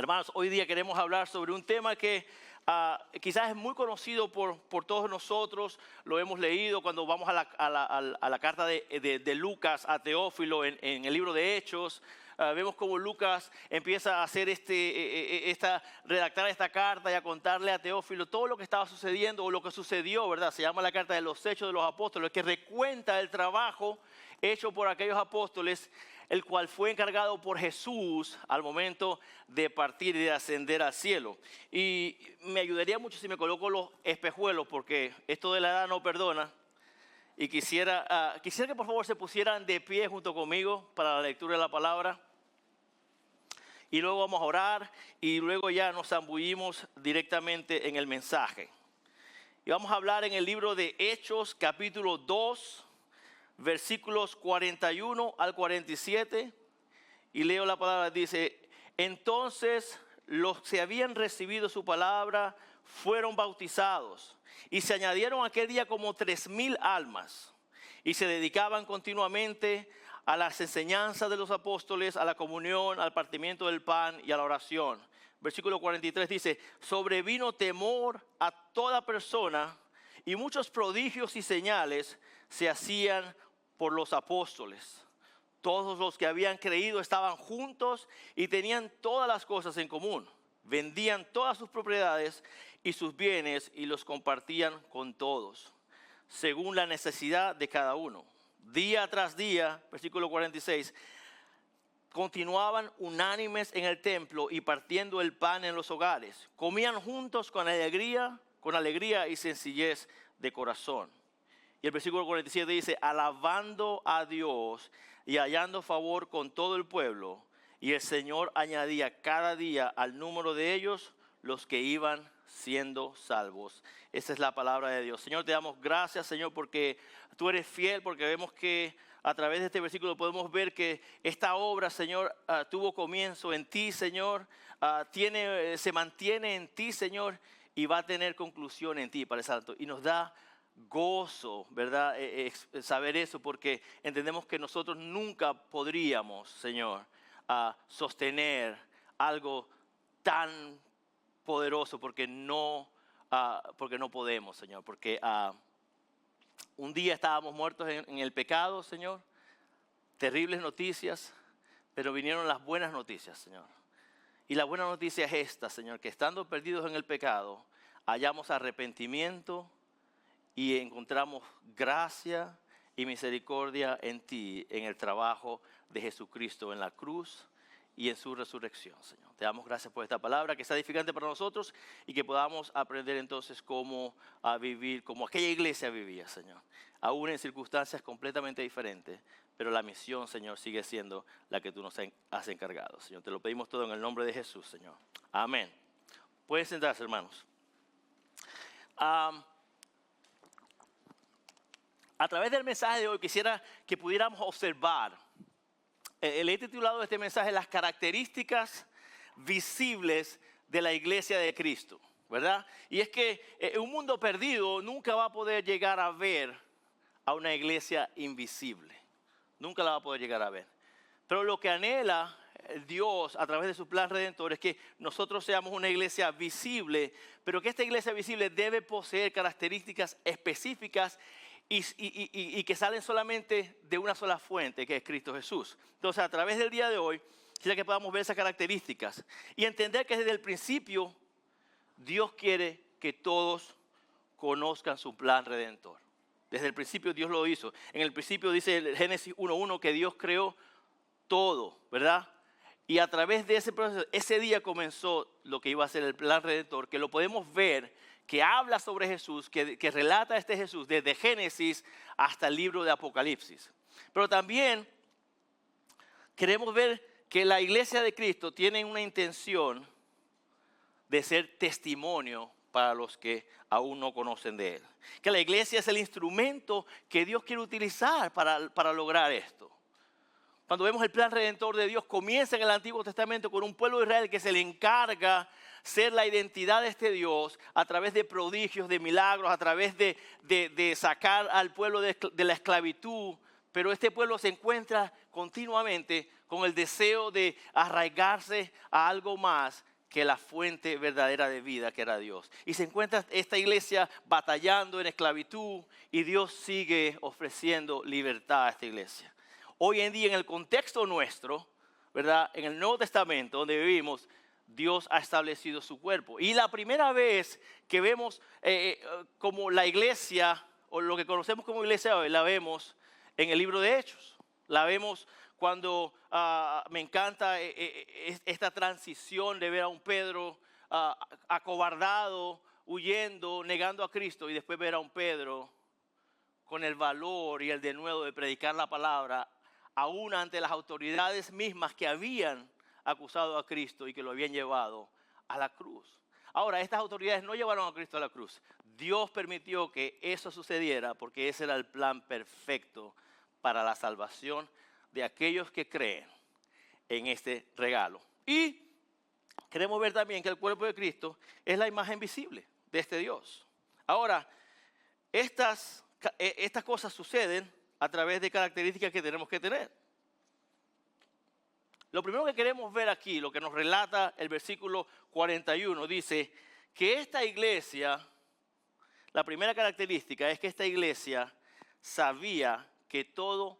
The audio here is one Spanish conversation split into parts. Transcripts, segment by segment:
Hermanos, hoy día queremos hablar sobre un tema que quizás es muy conocido por todos nosotros. Lo hemos leído cuando vamos a la carta de Lucas a Teófilo en el libro de Hechos. Vemos cómo Lucas empieza a hacer redactar esta carta y a contarle a Teófilo todo lo que estaba sucediendo o lo que sucedió, ¿verdad? Se llama la carta de los Hechos de los Apóstoles, que recuenta el trabajo hecho por aquellos apóstoles, el cual fue encargado por Jesús al momento de partir y de ascender al cielo. Y me ayudaría mucho si me coloco los espejuelos, porque esto de la edad no perdona. Y quisiera que por favor se pusieran de pie junto conmigo para la lectura de la palabra. Y luego vamos a orar y luego ya nos zambullimos directamente en el mensaje. Y vamos a hablar en el libro de Hechos, capítulo 2, versículos 41 al 47. Y leo la palabra, dice: entonces los que habían recibido su palabra fueron bautizados, y se añadieron aquel día como 3,000 almas, y se dedicaban continuamente a las enseñanzas de los apóstoles, a la comunión, al partimiento del pan y a la oración. Versículo 43 dice: sobrevino temor a toda persona, y muchos prodigios y señales se hacían por los apóstoles. Todos los que habían creído estaban juntos y tenían todas las cosas en común. Vendían todas sus propiedades y sus bienes y los compartían con todos, según la necesidad de cada uno. Día tras día, versículo 46, continuaban unánimes en el templo y partiendo el pan en los hogares. Comían juntos con alegría y sencillez de corazón. Y el versículo 47 dice: alabando a Dios y hallando favor con todo el pueblo. Y el Señor añadía cada día al número de ellos los que iban siendo salvos. Esa es la palabra de Dios. Señor, te damos gracias, Señor, porque tú eres fiel, porque vemos que a través de este versículo podemos ver que esta obra, Señor, tuvo comienzo en ti, Señor, se mantiene en ti, Señor, y va a tener conclusión en ti, Padre Santo. Y nos da gozo, ¿verdad? Saber eso, porque entendemos que nosotros nunca podríamos, Señor, sostener algo tan poderoso, porque no podemos, Señor, porque un día estábamos muertos en el pecado, Señor, terribles noticias, pero vinieron las buenas noticias, Señor. Y la buena noticia es esta, Señor, que estando perdidos en el pecado, hallamos arrepentimiento y encontramos gracia y misericordia en ti, en el trabajo de Jesucristo en la cruz y en su resurrección, Señor. Te damos gracias por esta palabra que sea edificante para nosotros y que podamos aprender entonces cómo vivir como aquella iglesia vivía, Señor. Aún en circunstancias completamente diferentes, pero la misión, Señor, sigue siendo la que tú nos has encargado, Señor. Te lo pedimos todo en el nombre de Jesús, Señor. Amén. Pueden sentarse, hermanos. A través del mensaje de hoy quisiera que pudiéramos observar, le he titulado este mensaje las características visibles de la iglesia de Cristo, ¿verdad? Y es que un mundo perdido nunca va a poder llegar a ver a una iglesia invisible, nunca la va a poder llegar a ver. Pero lo que anhela Dios a través de su plan redentor es que nosotros seamos una iglesia visible, pero que esta iglesia visible debe poseer características específicas y que salen solamente de una sola fuente, que es Cristo Jesús. Entonces, a través del día de hoy, quisiera que podamos ver esas características y entender que desde el principio Dios quiere que todos conozcan su plan redentor. Desde el principio Dios lo hizo. En el principio dice el Génesis 1:1 que Dios creó todo, ¿verdad? Y a través de ese proceso, ese día comenzó lo que iba a ser el plan redentor, que lo podemos ver, que habla sobre Jesús, que relata a este Jesús desde Génesis hasta el libro de Apocalipsis. Pero también queremos ver que la iglesia de Cristo tiene una intención de ser testimonio para los que aún no conocen de Él. Que la iglesia es el instrumento que Dios quiere utilizar para lograr esto. Cuando vemos el plan redentor de Dios, comienza en el Antiguo Testamento con un pueblo de Israel que se le encarga ser la identidad de este Dios a través de prodigios, de milagros, a través de sacar al pueblo de la esclavitud. Pero este pueblo se encuentra continuamente con el deseo de arraigarse a algo más que la fuente verdadera de vida, que era Dios. Y se encuentra esta iglesia batallando en esclavitud y Dios sigue ofreciendo libertad a esta iglesia. Hoy en día, en el contexto nuestro, ¿verdad? En el Nuevo Testamento, donde vivimos, Dios ha establecido su cuerpo. Y la primera vez que vemos como la iglesia, o lo que conocemos como iglesia hoy, la vemos en el libro de Hechos. La vemos cuando me encanta esta transición de ver a un Pedro acobardado, huyendo, negando a Cristo, y después ver a un Pedro con el valor y el denuedo de predicar la palabra, aún ante las autoridades mismas que habían acusado a Cristo y que lo habían llevado a la cruz. Ahora, estas autoridades no llevaron a Cristo a la cruz. Dios permitió que eso sucediera porque ese era el plan perfecto para la salvación de aquellos que creen en este regalo. Y queremos ver también que el cuerpo de Cristo es la imagen visible de este Dios. Ahora, estas cosas suceden a través de características que tenemos que tener. Lo primero que queremos ver aquí, lo que nos relata el versículo 41, dice que esta iglesia, la primera característica es que esta iglesia sabía que todo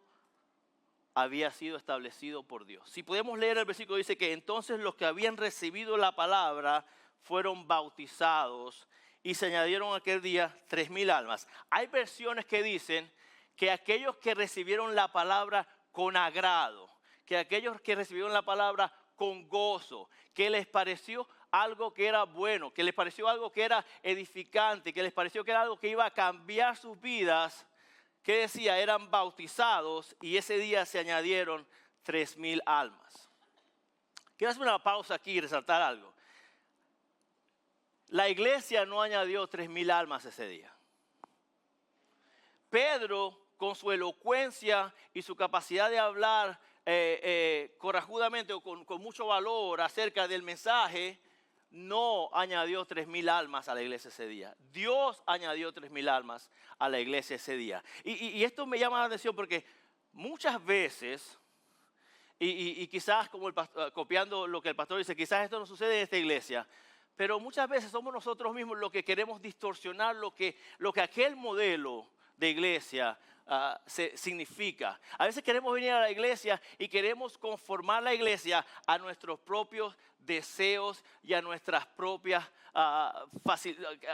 había sido establecido por Dios. Si podemos leer el versículo, dice que entonces los que habían recibido la palabra fueron bautizados y se añadieron aquel día 3,000 almas. Hay versiones que dicen que aquellos que recibieron la palabra con agrado, que aquellos que recibieron la palabra con gozo, que les pareció algo que era bueno, que les pareció algo que era edificante, que les pareció que era algo que iba a cambiar sus vidas, que decía, eran bautizados y ese día se añadieron 3,000 almas. Quiero hacer una pausa aquí y resaltar algo. La iglesia no añadió 3,000 almas ese día. Pedro, con su elocuencia y su capacidad de hablar corajudamente o con mucho valor acerca del mensaje, no añadió 3,000 almas a la iglesia ese día. Dios añadió 3,000 almas a la iglesia ese día. Y esto me llama la atención porque muchas veces, y quizás como copiando lo que el pastor dice, quizás esto no sucede en esta iglesia, pero muchas veces somos nosotros mismos los que queremos distorsionar lo que aquel modelo de iglesia significa. A veces queremos venir a la iglesia y queremos conformar la iglesia a nuestros propios deseos y a nuestras propias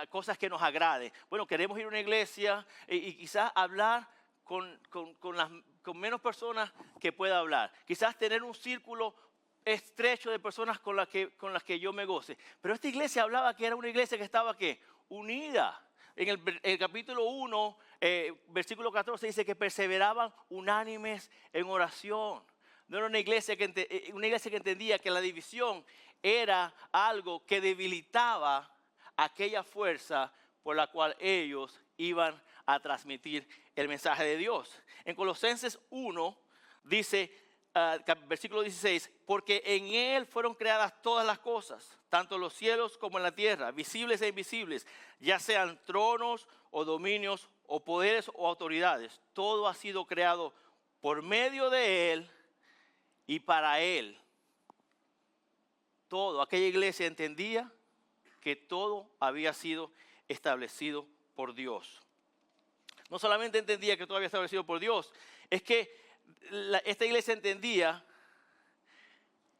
cosas que nos agraden. Bueno, queremos ir a una iglesia y quizás hablar con menos personas que pueda hablar. Quizás tener un círculo estrecho de personas con las que yo me goce. Pero esta iglesia hablaba que era una iglesia que estaba ¿qué? Unida. En el capítulo 1, versículo 14 dice que perseveraban unánimes en oración. No era una iglesia que entendía que la división era algo que debilitaba aquella fuerza por la cual ellos iban a transmitir el mensaje de Dios. En Colosenses 1 dice, versículo 16, porque en Él fueron creadas todas las cosas, tanto en los cielos como en la tierra, visibles e invisibles, ya sean tronos o dominios o poderes o autoridades. Todo ha sido creado por medio de Él y para Él. Todo, aquella iglesia entendía que todo había sido establecido por Dios. No solamente entendía que todo había sido establecido por Dios, es que esta iglesia entendía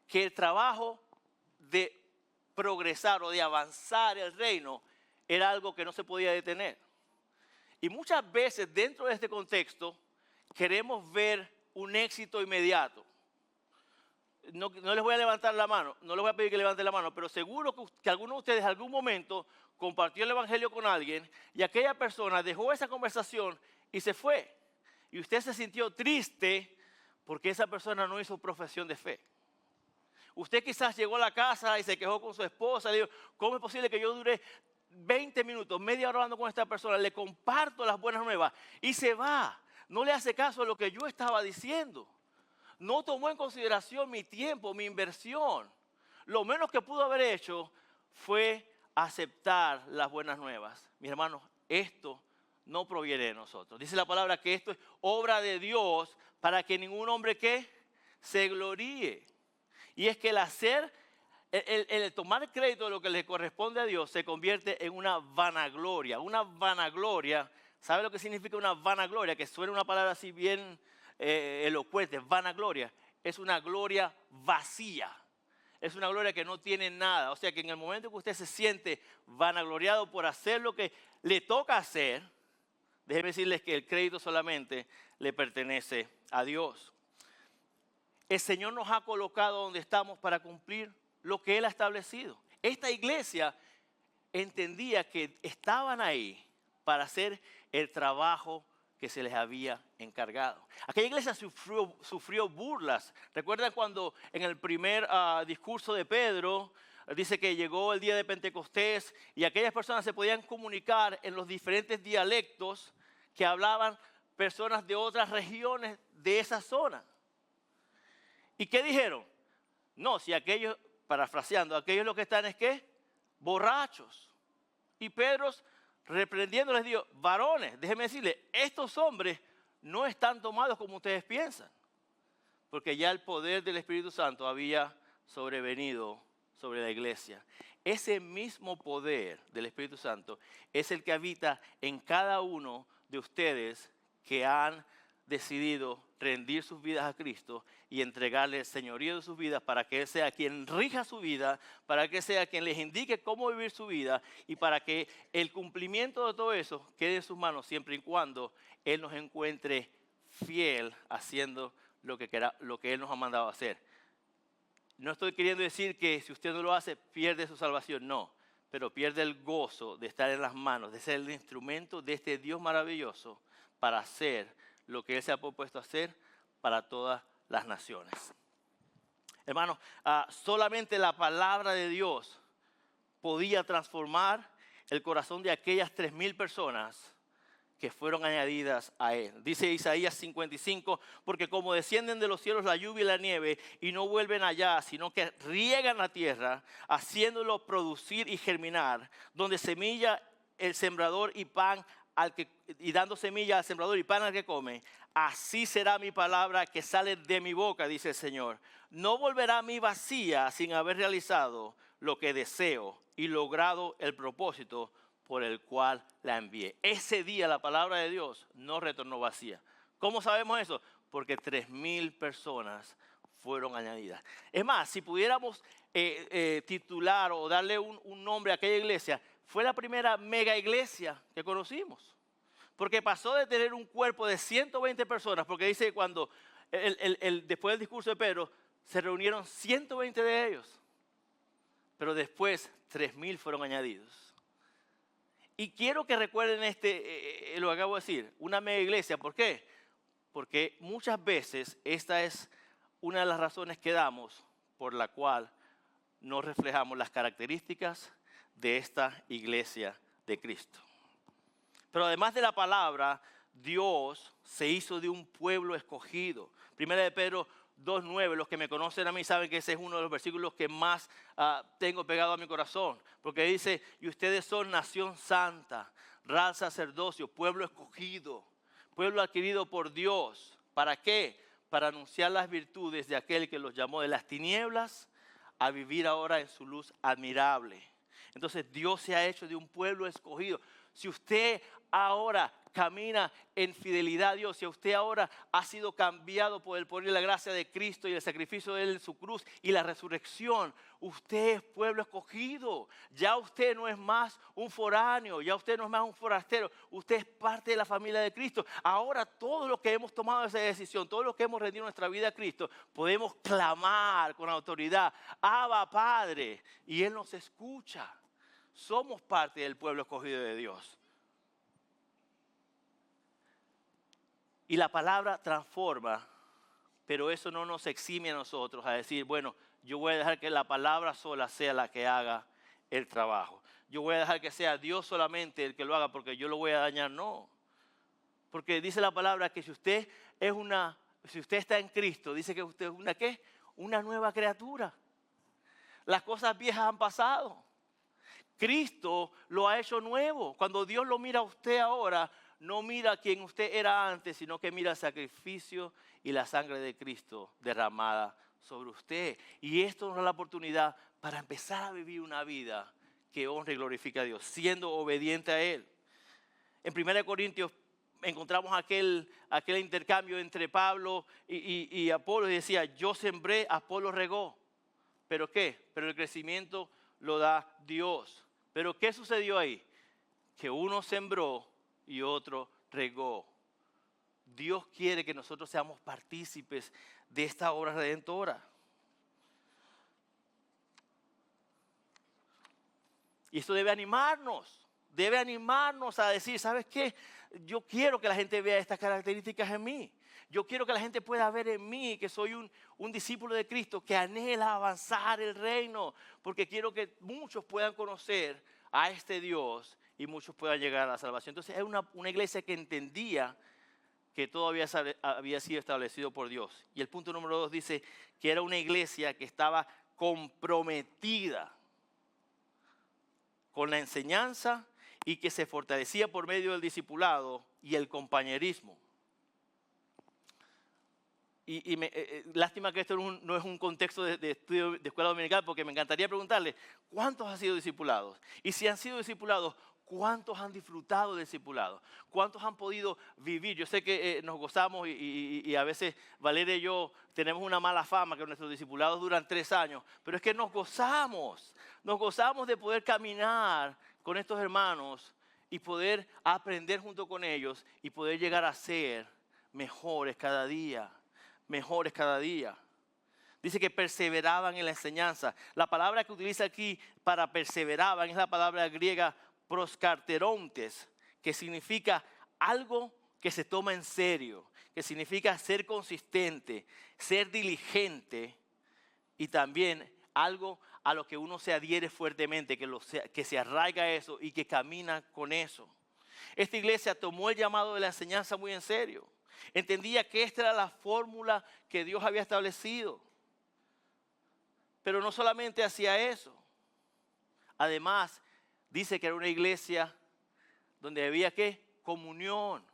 que el trabajo de progresar o de avanzar el reino era algo que no se podía detener. Y muchas veces dentro de este contexto queremos ver un éxito inmediato. No les voy a levantar la mano, no les voy a pedir que levanten la mano, pero seguro que alguno de ustedes en algún momento compartió el evangelio con alguien y aquella persona dejó esa conversación y se fue. Y usted se sintió triste porque esa persona no hizo profesión de fe. Usted quizás llegó a la casa y se quejó con su esposa, le dijo, ¿cómo es posible que yo dure 20 minutos, media hora hablando con esta persona? Le comparto las buenas nuevas y se va. No le hace caso a lo que yo estaba diciendo. No tomó en consideración mi tiempo, mi inversión. Lo menos que pudo haber hecho fue aceptar las buenas nuevas. Mis hermanos, esto no proviene de nosotros. Dice la palabra que esto es obra de Dios para que ningún hombre que se gloríe. Y es que el hacer el tomar crédito de lo que le corresponde a Dios se convierte en una vanagloria. Una vanagloria, ¿sabe lo que significa una vanagloria? Que suena una palabra así bien elocuente, vanagloria. Es una gloria vacía. Es una gloria que no tiene nada. O sea que en el momento que usted se siente vanagloriado por hacer lo que le toca hacer, déjenme decirles que el crédito solamente le pertenece a Dios. El Señor nos ha colocado donde estamos para cumplir lo que Él ha establecido. Esta iglesia entendía que estaban ahí para hacer el trabajo que se les había encargado. Aquella iglesia sufrió burlas. ¿Recuerdan cuando en el primer discurso de Pedro dice que llegó el día de Pentecostés y aquellas personas se podían comunicar en los diferentes dialectos que hablaban personas de otras regiones de esa zona? ¿Y qué dijeron? No, si aquellos, parafraseando, aquellos lo que están es ¿qué? Borrachos. Y Pedro, reprendiendo, les dijo, varones, déjenme decirles, estos hombres no están tomados como ustedes piensan, porque ya el poder del Espíritu Santo había sobrevenido sobre la iglesia. Ese mismo poder del Espíritu Santo es el que habita en cada uno de ustedes que han decidido rendir sus vidas a Cristo y entregarle el señorío de sus vidas para que Él sea quien rija su vida, para que sea quien les indique cómo vivir su vida y para que el cumplimiento de todo eso quede en sus manos siempre y cuando Él nos encuentre fiel haciendo lo que Él nos ha mandado a hacer. No estoy queriendo decir que si usted no lo hace pierde su salvación, no, pero pierde el gozo de estar en las manos, de ser el instrumento de este Dios maravilloso para hacer lo que Él se ha propuesto hacer para todas las naciones. Hermanos, solamente la palabra de Dios podía transformar el corazón de aquellas 3,000 personas que fueron añadidas a Él. Dice Isaías 55, porque como descienden de los cielos la lluvia y la nieve y no vuelven allá, sino que riegan la tierra, haciéndolo producir y germinar, donde semilla el sembrador y pan y dando semilla al sembrador y pan al que come, así será mi palabra que sale de mi boca, dice el Señor. No volverá a mí vacía sin haber realizado lo que deseo y logrado el propósito por el cual la envié. Ese día la palabra de Dios no retornó vacía. ¿Cómo sabemos eso? Porque 3,000 personas fueron añadidas. Es más, si pudiéramos titular o darle un nombre a aquella iglesia, fue la primera mega iglesia que conocimos. Porque pasó de tener un cuerpo de 120 personas, porque dice que cuando después del discurso de Pedro, se reunieron 120 de ellos. Pero después 3,000 fueron añadidos. Y quiero que recuerden lo que acabo de decir, una mega iglesia. ¿Por qué? Porque muchas veces esta es una de las razones que damos por la cual no reflejamos las características de esta iglesia de Cristo. Pero además de la palabra, Dios se hizo de un pueblo escogido. Primera de Pedro 2:9, los que me conocen a mí saben que ese es uno de los versículos que más tengo pegado a mi corazón. Porque dice, y ustedes son nación santa, real sacerdocio, pueblo escogido, pueblo adquirido por Dios. ¿Para qué? Para anunciar las virtudes de aquel que los llamó de las tinieblas a vivir ahora en su luz admirable. Entonces Dios se ha hecho de un pueblo escogido. Si usted ahora camina en fidelidad a Dios, si usted ahora ha sido cambiado por el poder y la gracia de Cristo y el sacrificio de Él en su cruz y la resurrección, usted es pueblo escogido. Ya usted no es más un foráneo, ya usted no es más un forastero, usted es parte de la familia de Cristo. Ahora todos los que hemos tomado esa decisión, todos los que hemos rendido nuestra vida a Cristo, podemos clamar con autoridad, Abba Padre, y Él nos escucha. Somos parte del pueblo escogido de Dios. Y la palabra transforma, pero eso no nos exime a nosotros a decir, bueno, yo voy a dejar que la palabra sola sea la que haga el trabajo. Yo voy a dejar que sea Dios solamente el que lo haga porque yo lo voy a dañar. No. Porque dice la palabra que si usted está en Cristo, dice que usted es una ¿qué? Una nueva criatura. Las cosas viejas han pasado. Cristo lo ha hecho nuevo. Cuando Dios lo mira a usted ahora, no mira quien usted era antes, sino que mira el sacrificio y la sangre de Cristo derramada sobre usted. Y esto nos da la oportunidad para empezar a vivir una vida que honre y glorifique a Dios, siendo obediente a Él. En 1 Corintios encontramos aquel intercambio entre Pablo y Apolo, y decía, yo sembré, Apolo regó. ¿Pero qué? Pero el crecimiento lo da Dios. ¿Pero qué sucedió ahí? Que uno sembró y otro regó. Dios quiere que nosotros seamos partícipes de esta obra redentora. Y esto debe animarnos a decir, ¿sabes qué? Yo quiero que la gente vea estas características en mí. Yo quiero que la gente pueda ver en mí que soy un discípulo de Cristo que anhela avanzar el reino, porque quiero que muchos puedan conocer a este Dios y muchos puedan llegar a la salvación. Entonces es una iglesia que entendía que todo había sido establecido por Dios. Y el punto número 2 dice que era una iglesia que estaba comprometida con la enseñanza y que se fortalecía por medio del discipulado y el compañerismo. Lástima que esto no es un contexto de estudio de escuela dominical, porque me encantaría preguntarle, ¿cuántos han sido discipulados? Y si han sido discipulados, ¿cuántos han disfrutado del discipulado? ¿Cuántos han podido vivir? Yo sé que nos gozamos y a veces Valeria y yo tenemos una mala fama que nuestros discipulados duran 3 años, pero es que nos gozamos de poder caminar con estos hermanos y poder aprender junto con ellos y poder llegar a ser mejores cada día. Dice que perseveraban en la enseñanza. La palabra que utiliza aquí para perseveraban es la palabra griega proskarterontes, que significa algo que se toma en serio, que significa ser consistente, ser diligente y también algo a lo que uno se adhiere fuertemente, que se arraiga eso y que camina con eso. Esta iglesia tomó el llamado de la enseñanza muy en serio. Entendía que esta era la fórmula que Dios había establecido. Pero no solamente hacía eso. Además, dice que era una iglesia donde había ¿qué? Comunión.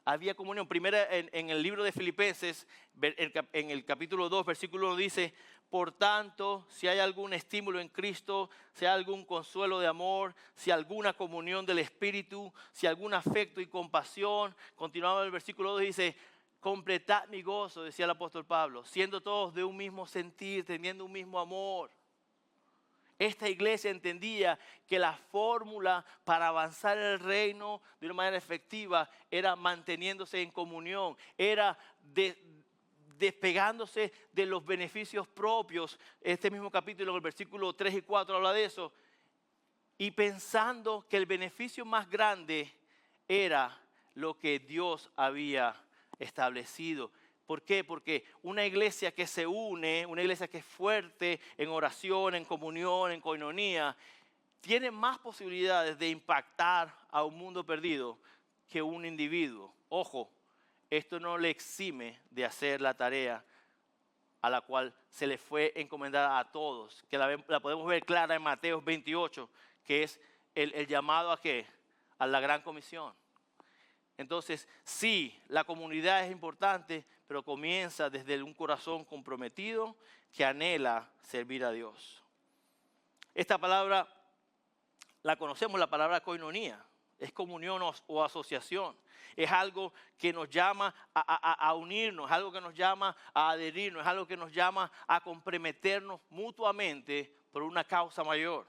Había comunión. Primero en el libro de Filipenses, en el capítulo 2, versículo 1 dice, por tanto, si hay algún estímulo en Cristo, si hay algún consuelo de amor, si alguna comunión del Espíritu, si algún afecto y compasión. Continuaba el versículo 2 y dice, completad mi gozo, decía el apóstol Pablo, siendo todos de un mismo sentir, teniendo un mismo amor. Esta iglesia entendía que la fórmula para avanzar el reino de una manera efectiva era manteniéndose en comunión, era despegándose de los beneficios propios. Este mismo capítulo, en el versículo 3 y 4 habla de eso. Y pensando que el beneficio más grande era lo que Dios había establecido. ¿Por qué? Porque una iglesia que se une, una iglesia que es fuerte en oración, en comunión, en coinonía, tiene más posibilidades de impactar a un mundo perdido que un individuo. Ojo, esto no le exime de hacer la tarea a la cual se le fue encomendada a todos, que la podemos ver clara en Mateo 28, que es el llamado ¿a qué? A la gran comisión. Entonces, sí, la comunidad es importante, pero comienza desde un corazón comprometido que anhela servir a Dios. Esta palabra la conocemos, la palabra koinonía. Es comunión o asociación. Es algo que nos llama a unirnos, es algo que nos llama a adherirnos, es algo que nos llama a comprometernos mutuamente por una causa mayor.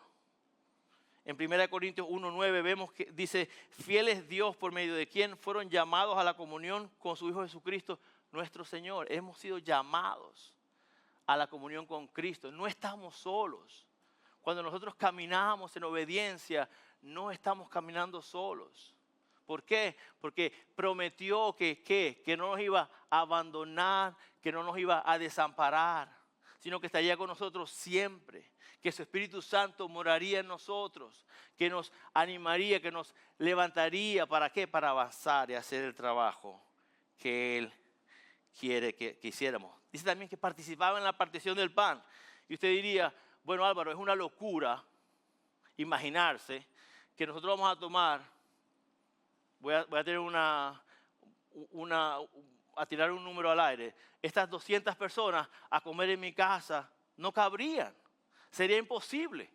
En 1 Corintios 1:9 vemos que dice, fiel es Dios por medio de quien fueron llamados a la comunión con su Hijo Jesucristo, nuestro Señor. Hemos sido llamados a la comunión con Cristo. No estamos solos. Cuando nosotros caminamos en obediencia, no estamos caminando solos. ¿Por qué? Porque prometió que no nos iba a abandonar, que no nos iba a desamparar, sino que estaría con nosotros siempre, que su Espíritu Santo moraría en nosotros, que nos animaría, que nos levantaría. ¿Para qué? Para avanzar y hacer el trabajo que Él quiere que hiciéramos. Dice también que participaba en la partición del pan. Y usted diría, bueno Álvaro, es una locura imaginarse que nosotros vamos a tomar, voy a tener a tirar un número al aire, estas 200 personas a comer en mi casa no cabrían. Sería imposible.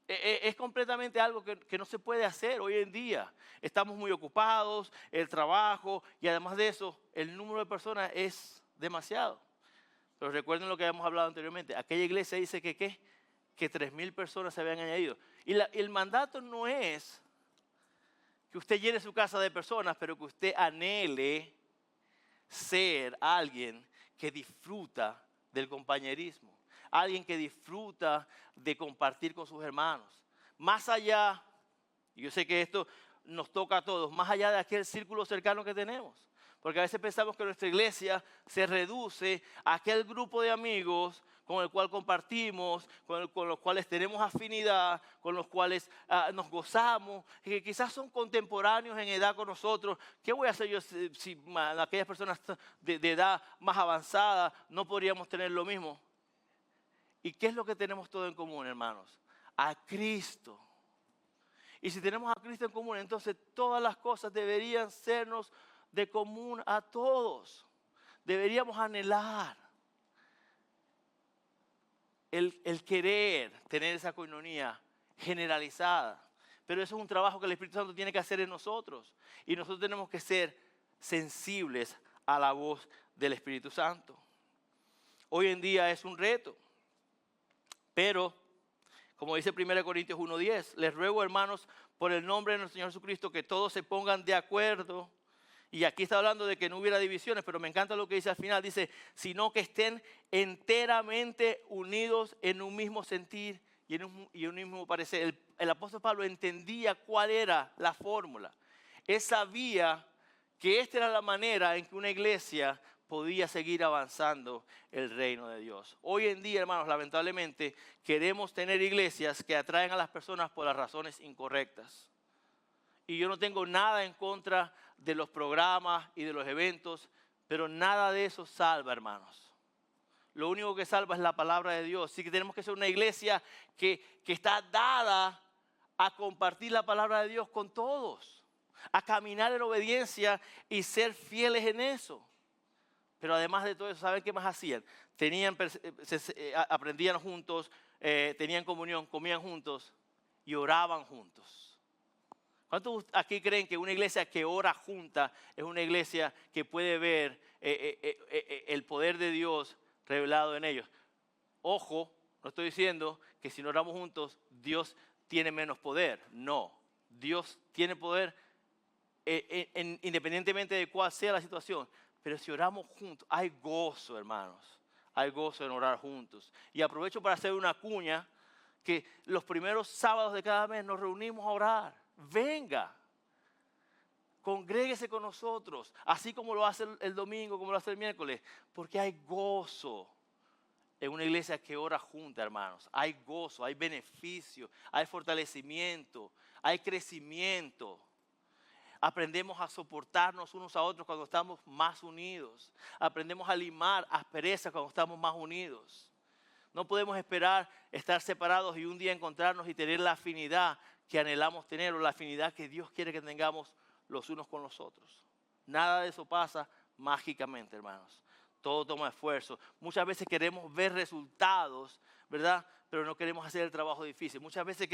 Es completamente algo que no se puede hacer hoy en día. Estamos muy ocupados, el trabajo y además de eso, el número de personas es demasiado. Pero recuerden lo que habíamos hablado anteriormente. Aquella iglesia dice que 3,000 personas se habían añadido. Y el mandato no es que usted llene su casa de personas, pero que usted anhele ser alguien que disfruta del compañerismo. Alguien que disfruta de compartir con sus hermanos. Más allá, y yo sé que esto nos toca a todos, más allá de aquel círculo cercano que tenemos. Porque a veces pensamos que nuestra iglesia se reduce a aquel grupo de amigos con el cual compartimos, con los cuales tenemos afinidad, con los cuales nos gozamos, y que quizás son contemporáneos en edad con nosotros. ¿Qué voy a hacer yo si aquellas personas de edad más avanzada no podríamos tener lo mismo? ¿Y qué es lo que tenemos todo en común, hermanos? A Cristo. Y si tenemos a Cristo en común, entonces todas las cosas deberían sernos de común a todos. Deberíamos anhelar el querer tener esa coinonía generalizada. Pero eso es un trabajo que el Espíritu Santo tiene que hacer en nosotros. Y nosotros tenemos que ser sensibles a la voz del Espíritu Santo. Hoy en día es un reto. Pero, como dice 1 Corintios 1:10, les ruego, hermanos, por el nombre de nuestro Señor Jesucristo, que todos se pongan de acuerdo. Y aquí está hablando de que no hubiera divisiones, pero me encanta lo que dice al final. Dice, sino que estén enteramente unidos en un mismo sentir y en un mismo parecer. El apóstol Pablo entendía cuál era la fórmula. Él sabía que esta era la manera en que una iglesia podía seguir avanzando el reino de Dios. Hoy en día, hermanos, lamentablemente, queremos tener iglesias que atraen a las personas por las razones incorrectas. Y yo no tengo nada en contra de los programas y de los eventos, pero nada de eso salva, hermanos. Lo único que salva es la palabra de Dios. Así que tenemos que ser una iglesia que está dada a compartir la palabra de Dios con todos, a caminar en obediencia y ser fieles en eso. Pero además de todo eso, ¿saben qué más hacían? Aprendían juntos, tenían comunión, comían juntos y oraban juntos. ¿Cuántos aquí creen que una iglesia que ora junta es una iglesia que puede ver el poder de Dios revelado en ellos? Ojo, no estoy diciendo que si no oramos juntos, Dios tiene menos poder. No, Dios tiene poder independientemente de cuál sea la situación. Pero si oramos juntos, hay gozo, hermanos. Hay gozo en orar juntos. Y aprovecho para hacer una cuña que los primeros sábados de cada mes nos reunimos a orar. Venga, congréguese con nosotros, así como lo hace el domingo, como lo hace el miércoles, porque hay gozo en una iglesia que ora junta, hermanos. Hay gozo, hay beneficio, hay fortalecimiento, hay crecimiento. Aprendemos a soportarnos unos a otros cuando estamos más unidos. Aprendemos a limar asperezas cuando estamos más unidos. No podemos esperar estar separados y un día encontrarnos y tener la afinidad que anhelamos tener o la afinidad que Dios quiere que tengamos los unos con los otros. Nada de eso pasa mágicamente, hermanos. Todo toma esfuerzo. Muchas veces queremos ver resultados, ¿verdad? Pero no queremos hacer el trabajo difícil. Muchas veces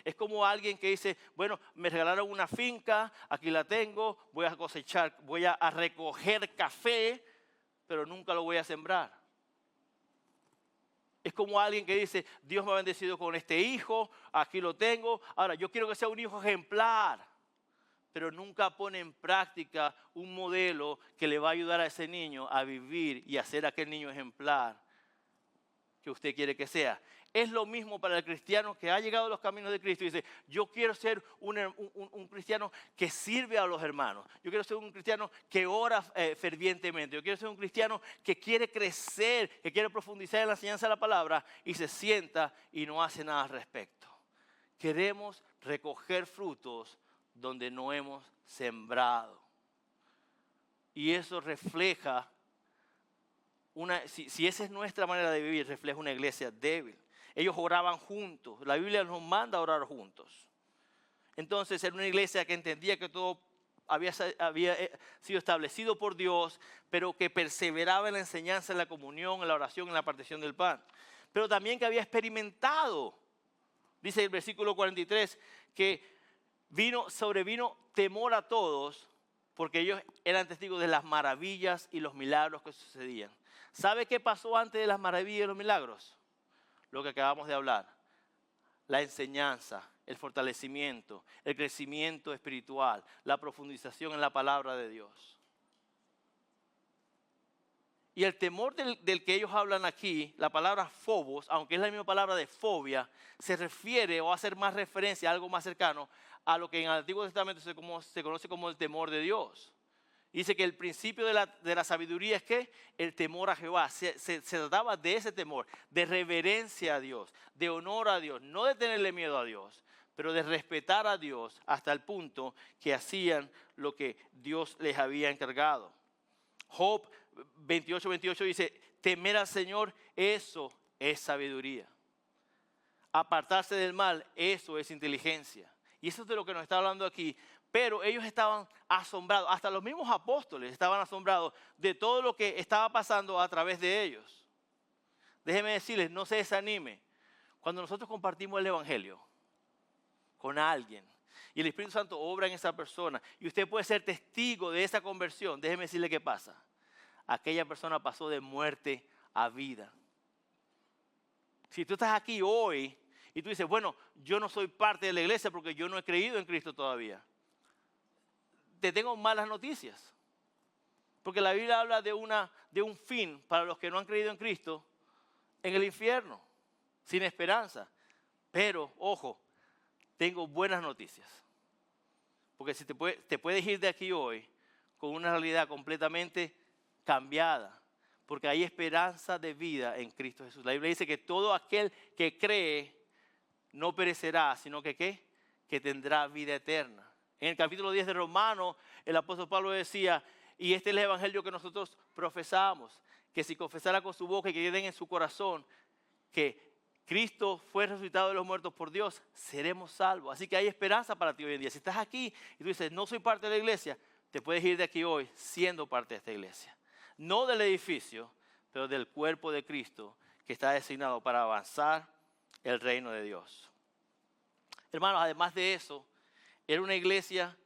es como alguien que dice, bueno, me regalaron una finca, aquí la tengo, voy a cosechar, voy a recoger café, pero nunca lo voy a sembrar. Es como alguien que dice, Dios me ha bendecido con este hijo, aquí lo tengo, ahora yo quiero que sea un hijo ejemplar, pero nunca pone en práctica un modelo que le va a ayudar a ese niño a vivir y a ser aquel niño ejemplar que usted quiere que sea. Es lo mismo para el cristiano que ha llegado a los caminos de Cristo y dice, yo quiero ser un cristiano que sirve a los hermanos. Yo quiero ser un cristiano que ora fervientemente. Yo quiero ser un cristiano que quiere crecer, que quiere profundizar en la enseñanza de la palabra y se sienta y no hace nada al respecto. Queremos recoger frutos donde no hemos sembrado. Y eso refleja, si esa es nuestra manera de vivir, refleja una iglesia débil. Ellos oraban juntos. La Biblia nos manda a orar juntos. Entonces era una iglesia que entendía que todo había sido establecido por Dios, pero que perseveraba en la enseñanza, en la comunión, en la oración, en la partición del pan. Pero también que había experimentado, dice el versículo 43, que sobrevino temor a todos, porque ellos eran testigos de las maravillas y los milagros que sucedían. ¿Sabe qué pasó antes de las maravillas y los milagros? Lo que acabamos de hablar. La enseñanza, el fortalecimiento, el crecimiento espiritual, la profundización en la palabra de Dios. Y el temor del que ellos hablan aquí, la palabra phobos, aunque es la misma palabra de fobia, se refiere o hace más referencia a algo más cercano a lo que en el Antiguo Testamento se conoce como el temor de Dios. Dice que el principio de la sabiduría es que el temor a Jehová. Se trataba de ese temor, de reverencia a Dios, de honor a Dios, no de tenerle miedo a Dios, pero de respetar a Dios hasta el punto que hacían lo que Dios les había encargado. Job 28 dice, temer al Señor, eso es sabiduría. Apartarse del mal, eso es inteligencia. Y eso es de lo que nos está hablando aquí. Pero ellos estaban asombrados, hasta los mismos apóstoles estaban asombrados de todo lo que estaba pasando a través de ellos. Déjenme decirles, no se desanime. Cuando nosotros compartimos el Evangelio con alguien y el Espíritu Santo obra en esa persona y usted puede ser testigo de esa conversión, déjeme decirle qué pasa. Aquella persona pasó de muerte a vida. Si tú estás aquí hoy y tú dices, bueno, yo no soy parte de la iglesia porque yo no he creído en Cristo todavía, te tengo malas noticias. Porque la Biblia habla de un fin para los que no han creído en Cristo en el infierno, sin esperanza. Pero, ojo, tengo buenas noticias. Porque si te puedes ir de aquí hoy con una realidad completamente cambiada. Porque hay esperanza de vida en Cristo Jesús. La Biblia dice que todo aquel que cree no perecerá, sino que ¿qué? Que tendrá vida eterna. En el capítulo 10 de Romanos, el apóstol Pablo decía, y este es el evangelio que nosotros profesamos, que si confesara con su boca y creyera en su corazón que Cristo fue resucitado de los muertos por Dios, seremos salvos. Así que hay esperanza para ti hoy en día. Si estás aquí y tú dices, no soy parte de la iglesia, te puedes ir de aquí hoy siendo parte de esta iglesia. No del edificio, pero del cuerpo de Cristo que está designado para avanzar el reino de Dios. Hermanos, además de eso, era una iglesia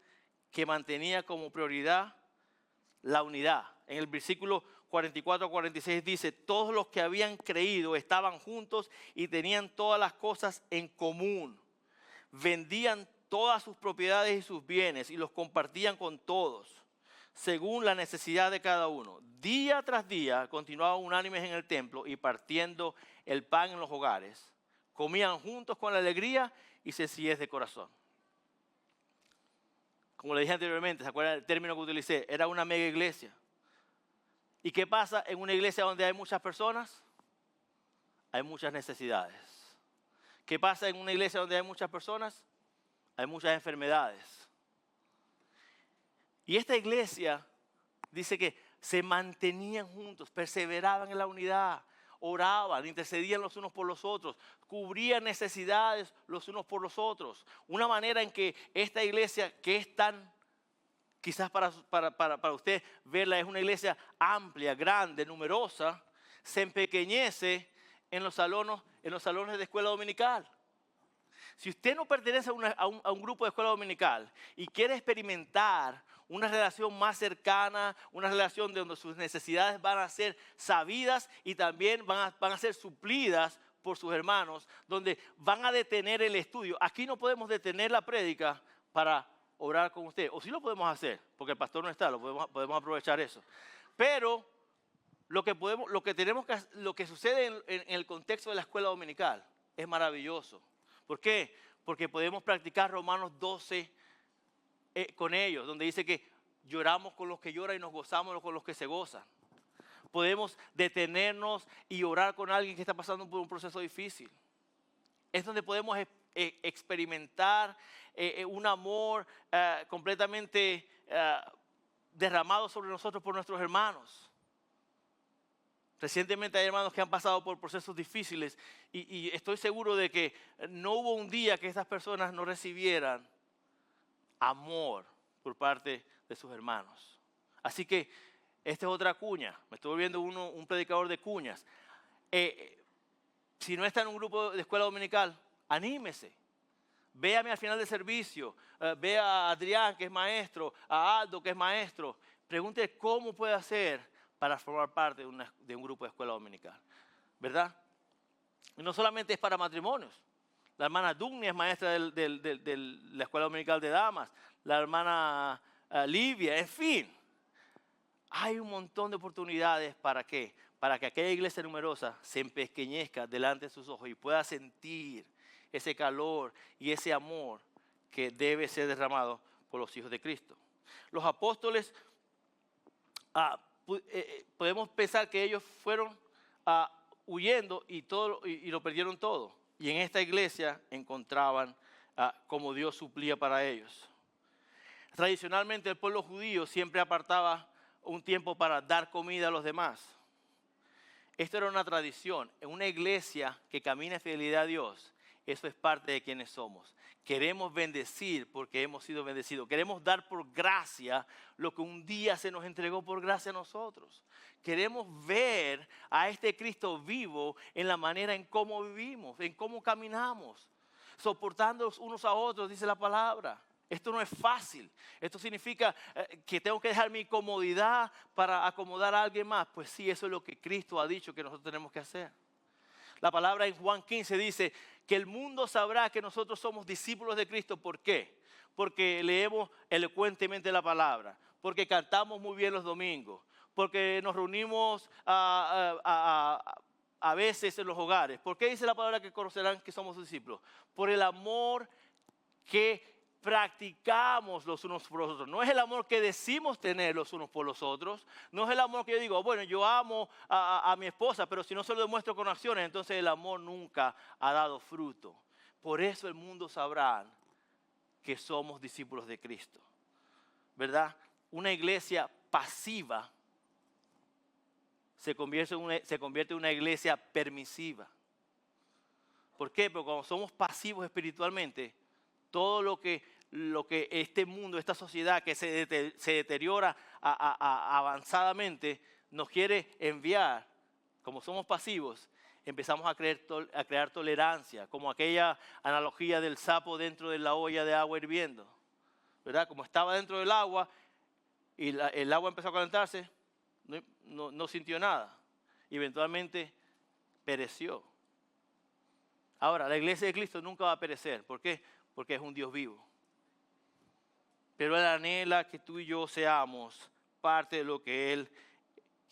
que mantenía como prioridad la unidad. En el versículo 44 a 46 dice, todos los que habían creído estaban juntos y tenían todas las cosas en común. Vendían todas sus propiedades y sus bienes y los compartían con todos, según la necesidad de cada uno. Día tras día continuaban unánimes en el templo y partiendo el pan en los hogares. Comían juntos con alegría y sencillez de corazón. Como le dije anteriormente, ¿se acuerdan del término que utilicé? Era una mega iglesia. ¿Y qué pasa en una iglesia donde hay muchas personas? Hay muchas necesidades. ¿Qué pasa en una iglesia donde hay muchas personas? Hay muchas enfermedades. Y esta iglesia dice que se mantenían juntos, perseveraban en la unidad, oraban, intercedían los unos por los otros, cubrían necesidades los unos por los otros. Una manera en que esta iglesia, que es tan, quizás para usted verla, es una iglesia amplia, grande, numerosa, se empequeñece en los salones de escuela dominical. Si usted no pertenece a un grupo de escuela dominical y quiere experimentar una relación más cercana, una relación donde sus necesidades van a ser sabidas y también van a ser suplidas por sus hermanos, donde van a detener el estudio. Aquí no podemos detener la prédica para orar con usted, o sí lo podemos hacer, porque el pastor no está, podemos aprovechar eso. Pero lo que sucede en el contexto de la escuela dominical es maravilloso. ¿Por qué? Porque podemos practicar Romanos 12 con ellos, donde dice que lloramos con los que lloran y nos gozamos con los que se gozan. Podemos detenernos y orar con alguien que está pasando por un proceso difícil. Es donde podemos experimentar un amor completamente derramado sobre nosotros por nuestros hermanos. Recientemente hay hermanos que han pasado por procesos difíciles y estoy seguro de que no hubo un día que estas personas no recibieran amor, por parte de sus hermanos. Así que esta es otra cuña. Me estoy volviendo un predicador de cuñas. Si no está en un grupo de escuela dominical, anímese. Véame al final del servicio. Ve a Adrián, que es maestro, a Aldo, que es maestro. Pregunte cómo puede hacer para formar parte de un grupo de escuela dominical. ¿Verdad? Y no solamente es para matrimonios. La hermana Dugni es maestra de la escuela dominical de damas. La hermana Livia, en fin. Hay un montón de oportunidades para ¿qué? Para que aquella iglesia numerosa se empequeñezca delante de sus ojos y pueda sentir ese calor y ese amor que debe ser derramado por los hijos de Cristo. Los apóstoles, podemos pensar que ellos fueron huyendo y lo perdieron todo. Y en esta iglesia encontraban cómo Dios suplía para ellos. Tradicionalmente el pueblo judío siempre apartaba un tiempo para dar comida a los demás. Esto era una tradición. En una iglesia que camina en fidelidad a Dios, eso es parte de quienes somos. Queremos bendecir porque hemos sido bendecidos. Queremos dar por gracia lo que un día se nos entregó por gracia a nosotros. Queremos ver a este Cristo vivo en la manera en cómo vivimos, en cómo caminamos, soportándonos unos a otros, dice la palabra. Esto no es fácil. Esto significa que tengo que dejar mi comodidad para acomodar a alguien más. Pues sí, eso es lo que Cristo ha dicho que nosotros tenemos que hacer. La palabra en Juan 15 dice que el mundo sabrá que nosotros somos discípulos de Cristo. ¿Por qué? Porque leemos elocuentemente la palabra, porque cantamos muy bien los domingos, porque nos reunimos a veces en los hogares. ¿Por qué dice la palabra que conocerán que somos discípulos? Por el amor que practicamos los unos por los otros. No es el amor que decimos tener los unos por los otros. No es el amor que yo digo, bueno, yo amo a mi esposa, pero si no se lo demuestro con acciones, entonces el amor nunca ha dado fruto. Por eso el mundo sabrá que somos discípulos de Cristo. ¿Verdad? Una iglesia pasiva se convierte en una iglesia permisiva. ¿Por qué? Porque cuando somos pasivos espiritualmente, todo lo que este mundo, esta sociedad que se deteriora avanzadamente, nos quiere enviar, como somos pasivos, empezamos a crear tolerancia, como aquella analogía del sapo dentro de la olla de agua hirviendo. ¿Verdad? Como estaba dentro del agua y el agua empezó a calentarse, no sintió nada. Y eventualmente pereció. Ahora, la iglesia de Cristo nunca va a perecer. ¿Por qué? Porque es un Dios vivo. Pero Él anhela que tú y yo seamos parte de lo que Él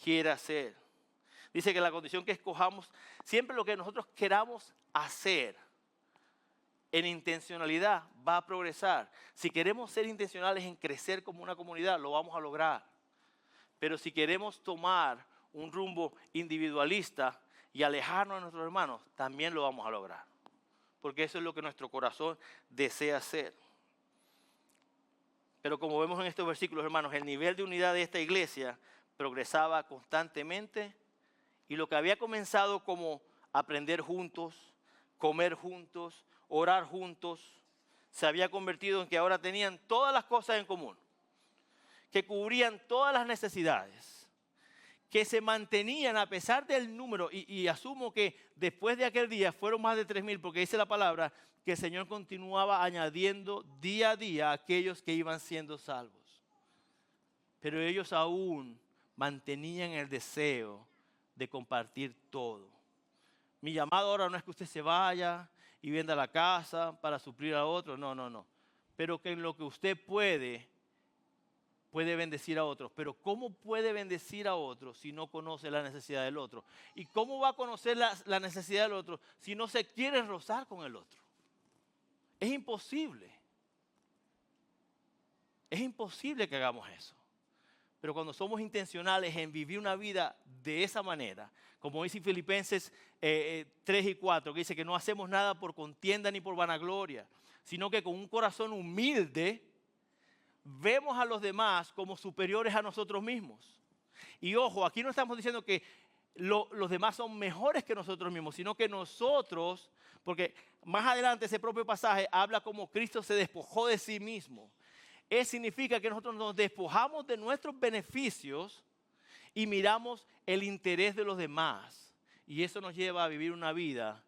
quiere hacer. Dice que la condición que escojamos, siempre lo que nosotros queramos hacer en intencionalidad va a progresar. Si queremos ser intencionales en crecer como una comunidad, lo vamos a lograr. Pero si queremos tomar un rumbo individualista y alejarnos de nuestros hermanos, también lo vamos a lograr. Porque eso es lo que nuestro corazón desea hacer. Pero como vemos en estos versículos, hermanos, el nivel de unidad de esta iglesia progresaba constantemente y lo que había comenzado como aprender juntos, comer juntos, orar juntos, se había convertido en que ahora tenían todas las cosas en común, que cubrían todas las necesidades, que se mantenían a pesar del número, y asumo que después de aquel día fueron más de 3,000, porque dice la palabra que el Señor continuaba añadiendo día a día a aquellos que iban siendo salvos. Pero ellos aún mantenían el deseo de compartir todo. Mi llamado ahora no es que usted se vaya y venda la casa para suplir a otro, no. Pero que en lo que usted puede bendecir a otros. Pero ¿cómo puede bendecir a otros si no conoce la necesidad del otro? ¿Y cómo va a conocer la necesidad del otro si no se quiere rozar con el otro? Es imposible. Es imposible que hagamos eso. Pero cuando somos intencionales en vivir una vida de esa manera, como dice Filipenses 3 y 4, que dice que no hacemos nada por contienda ni por vanagloria, sino que con un corazón humilde vemos a los demás como superiores a nosotros mismos. Y ojo, aquí no estamos diciendo que los demás son mejores que nosotros mismos, sino que nosotros, porque más adelante ese propio pasaje habla como Cristo se despojó de sí mismo. significa que nosotros nos despojamos de nuestros beneficios y miramos el interés de los demás. Y eso nos lleva a vivir una vida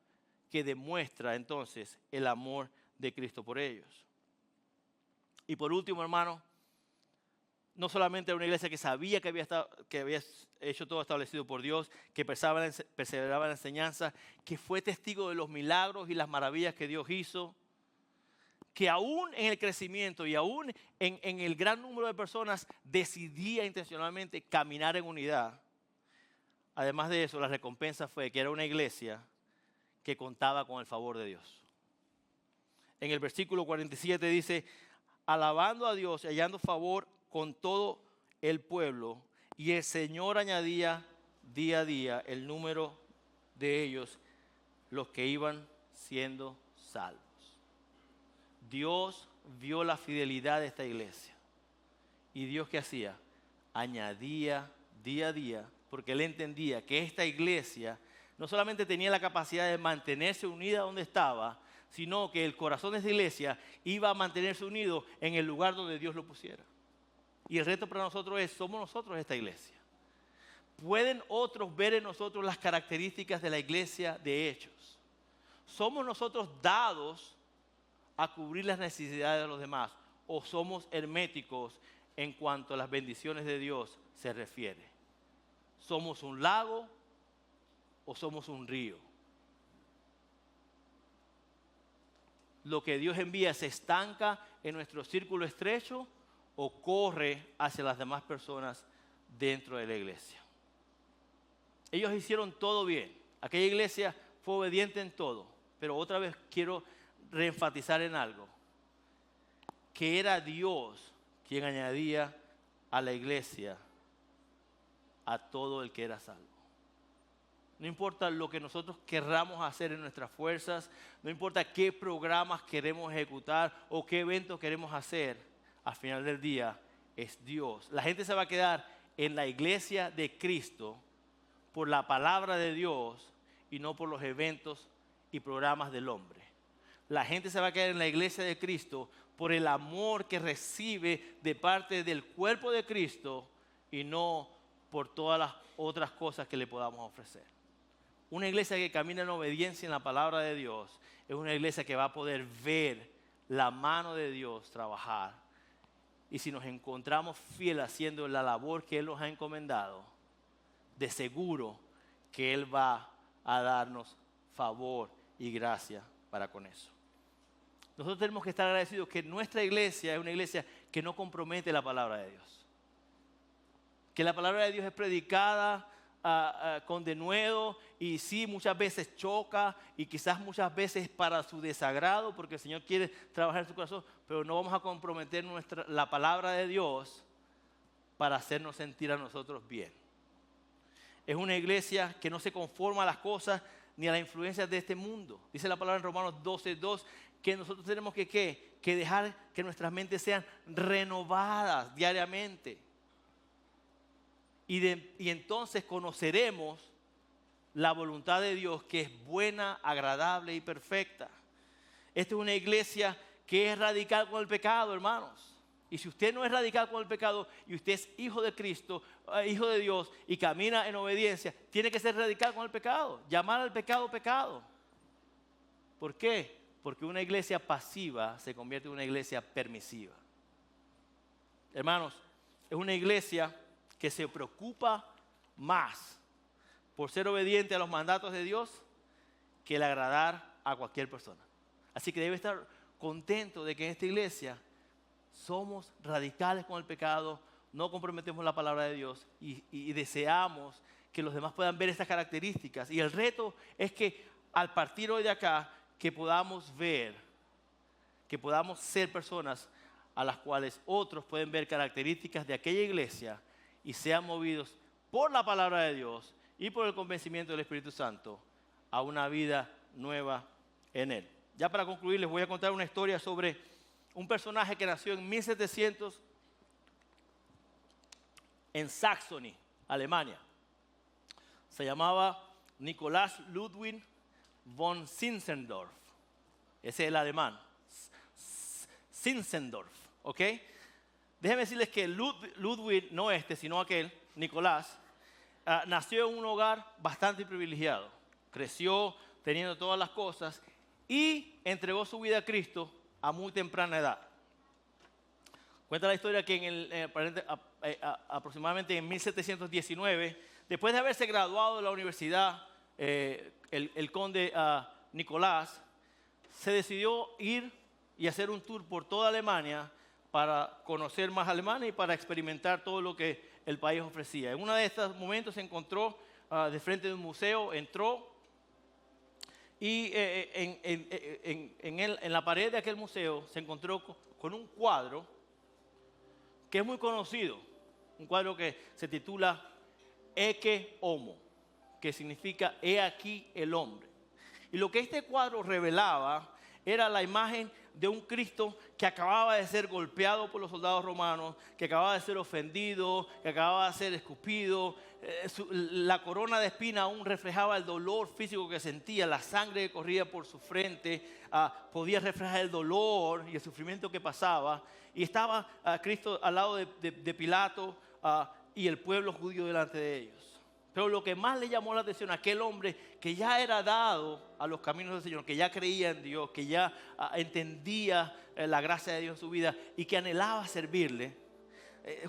que demuestra entonces el amor de Cristo por ellos. Y por último, hermano, no solamente era una iglesia que sabía que había hecho todo establecido por Dios, que perseveraba en la enseñanza, que fue testigo de los milagros y las maravillas que Dios hizo, que aún en el crecimiento y aún en el gran número de personas decidía intencionalmente caminar en unidad. Además de eso, la recompensa fue que era una iglesia que contaba con el favor de Dios. En el versículo 47 dice, alabando a Dios y hallando favor con todo el pueblo, y el Señor añadía día a día el número de ellos, los que iban siendo salvos. Dios vio la fidelidad de esta iglesia. ¿Y Dios qué hacía? Añadía día a día, porque Él entendía que esta iglesia no solamente tenía la capacidad de mantenerse unida donde estaba, sino que el corazón de esta iglesia iba a mantenerse unido en el lugar donde Dios lo pusiera. Y el reto para nosotros es, somos nosotros esta iglesia. ¿Pueden otros ver en nosotros las características de la iglesia de Hechos? ¿Somos nosotros dados a cubrir las necesidades de los demás? ¿O somos herméticos en cuanto a las bendiciones de Dios se refiere? ¿Somos un lago o somos un río? Lo que Dios envía se estanca en nuestro círculo estrecho o corre hacia las demás personas dentro de la iglesia. Ellos hicieron todo bien. Aquella iglesia fue obediente en todo. Pero otra vez quiero reenfatizar en algo. Que era Dios quien añadía a la iglesia a todo el que era salvo. No importa lo que nosotros querramos hacer en nuestras fuerzas, no importa qué programas queremos ejecutar o qué eventos queremos hacer, al final del día es Dios. La gente se va a quedar en la iglesia de Cristo por la palabra de Dios y no por los eventos y programas del hombre. La gente se va a quedar en la iglesia de Cristo por el amor que recibe de parte del cuerpo de Cristo y no por todas las otras cosas que le podamos ofrecer. Una iglesia que camina en obediencia en la palabra de Dios es una iglesia que va a poder ver la mano de Dios trabajar. Y si nos encontramos fieles haciendo la labor que Él nos ha encomendado, de seguro que Él va a darnos favor y gracia para con eso. Nosotros tenemos que estar agradecidos que nuestra iglesia es una iglesia que no compromete la palabra de Dios. Que la palabra de Dios es predicada con denuedo y sí, muchas veces choca y quizás muchas veces para su desagrado porque el Señor quiere trabajar en su corazón, pero no vamos a comprometer la palabra de Dios para hacernos sentir a nosotros bien. Es una iglesia que no se conforma a las cosas ni a las influencias de este mundo. Dice la palabra en Romanos 12:2 que nosotros tenemos que dejar que nuestras mentes sean renovadas diariamente. Y entonces conoceremos la voluntad de Dios que es buena, agradable y perfecta. Esta es una iglesia que es radical con el pecado, hermanos. Y si usted no es radical con el pecado y usted es hijo de Cristo, hijo de Dios y camina en obediencia, tiene que ser radical con el pecado. Llamar al pecado, pecado. ¿Por qué? Porque una iglesia pasiva se convierte en una iglesia permisiva. Hermanos, es una iglesia que se preocupa más por ser obediente a los mandatos de Dios que el agradar a cualquier persona. Así que debe estar contento de que en esta iglesia somos radicales con el pecado, no comprometemos la palabra de Dios y deseamos que los demás puedan ver estas características. Y el reto es que al partir hoy de acá, que podamos ver, que podamos ser personas a las cuales otros pueden ver características de aquella iglesia y sean movidos por la palabra de Dios y por el convencimiento del Espíritu Santo a una vida nueva en Él. Ya para concluir les voy a contar una historia sobre un personaje que nació en 1700 en Saxony, Alemania. Se llamaba Nicolás Ludwig von Zinzendorf. Ese es el alemán. Zinzendorf, ¿ok? Déjenme decirles que Ludwig, no este, sino aquel, Nicolás, nació en un hogar bastante privilegiado. Creció teniendo todas las cosas y entregó su vida a Cristo a muy temprana edad. Cuenta la historia que aproximadamente en 1719, después de haberse graduado de la universidad, el conde Nicolás se decidió ir y hacer un tour por toda Alemania para conocer más Alemania y para experimentar todo lo que el país ofrecía. En uno de estos momentos se encontró de frente de un museo, entró y en la pared de aquel museo se encontró con un cuadro que es muy conocido, un cuadro que se titula Ecce Homo, que significa He aquí el hombre. Y lo que este cuadro revelaba era la imagen de un Cristo que acababa de ser golpeado por los soldados romanos, que acababa de ser ofendido, que acababa de ser escupido. La corona de espina aún reflejaba el dolor físico que sentía, la sangre que corría por su frente, podía reflejar el dolor y el sufrimiento que pasaba. Y estaba Cristo al lado de Pilato y el pueblo judío delante de ellos. Pero lo que más le llamó la atención a aquel hombre que ya era dado a los caminos del Señor, que ya creía en Dios, que ya entendía la gracia de Dios en su vida y que anhelaba servirle,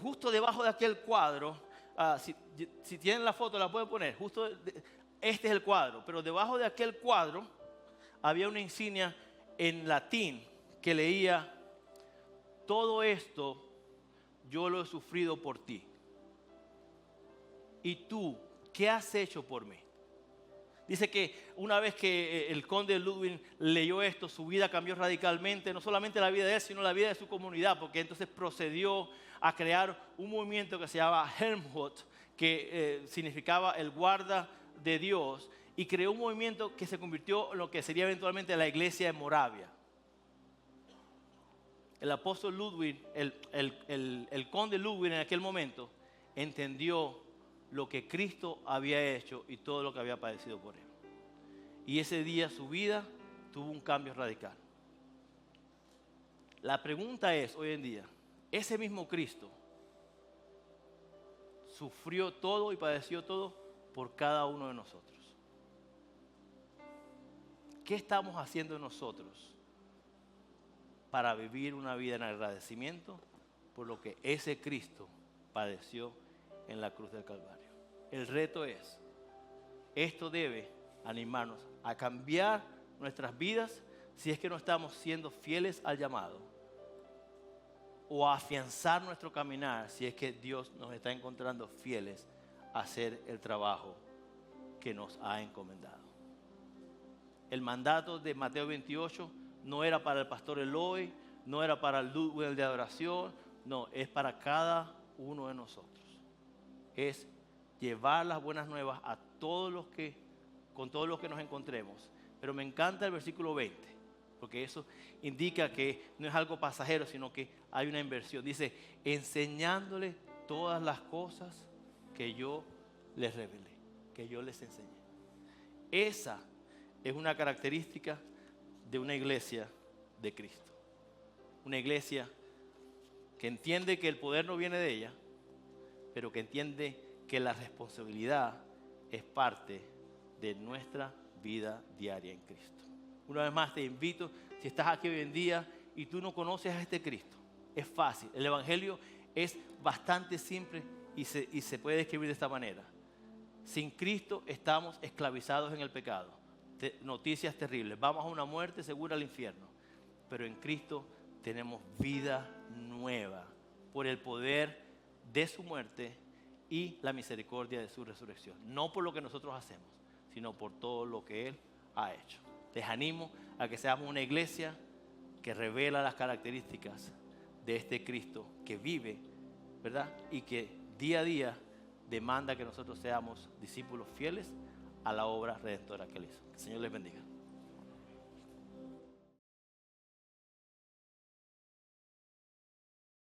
justo debajo de aquel cuadro, si tienen la foto la pueden poner, este es el cuadro, pero debajo de aquel cuadro había una insignia en latín que leía: todo esto yo lo he sufrido por ti. ¿Y tú qué has hecho por mí? Dice que una vez que el conde Ludwig leyó esto, su vida cambió radicalmente, no solamente la vida de él, sino la vida de su comunidad, porque entonces procedió a crear un movimiento que se llama Helmut, que significaba el guarda de Dios, y creó un movimiento que se convirtió en lo que sería eventualmente la iglesia de Moravia. El apóstol Ludwig, el conde Ludwig en aquel momento, entendió lo que Cristo había hecho y todo lo que había padecido por él. Y ese día su vida tuvo un cambio radical. La pregunta es, hoy en día, ese mismo Cristo sufrió todo y padeció todo por cada uno de nosotros. ¿Qué estamos haciendo nosotros para vivir una vida en agradecimiento por lo que ese Cristo padeció en la cruz del Calvario? El reto es, esto debe animarnos a cambiar nuestras vidas si es que no estamos siendo fieles al llamado, o a afianzar nuestro caminar si es que Dios nos está encontrando fieles a hacer el trabajo que nos ha encomendado. El mandato de Mateo 28 no era para el pastor Eloy, no era para el Ludwig de adoración, no, es para cada uno de nosotros. Es llevar las buenas nuevas a con todos los que nos encontremos. Pero me encanta el versículo 20, porque eso indica que no es algo pasajero, sino que hay una inversión. Dice, enseñándole todas las cosas que yo les revelé, que yo les enseñé. Esa es una característica de una iglesia de Cristo. Una iglesia que entiende que el poder no viene de ella, pero que entiende que la responsabilidad es parte de nuestra vida diaria en Cristo. Una vez más te invito, si estás aquí hoy en día y tú no conoces a este Cristo, es fácil. El Evangelio es bastante simple y se puede describir de esta manera. Sin Cristo estamos esclavizados en el pecado. Noticias terribles. Vamos a una muerte segura al infierno. Pero en Cristo tenemos vida nueva por el poder de su muerte y la misericordia de su resurrección. No por lo que nosotros hacemos, sino por todo lo que Él ha hecho. Les animo a que seamos una iglesia que revela las características de este Cristo que vive, ¿verdad? Y que día a día demanda que nosotros seamos discípulos fieles a la obra redentora que Él hizo. Que el Señor les bendiga.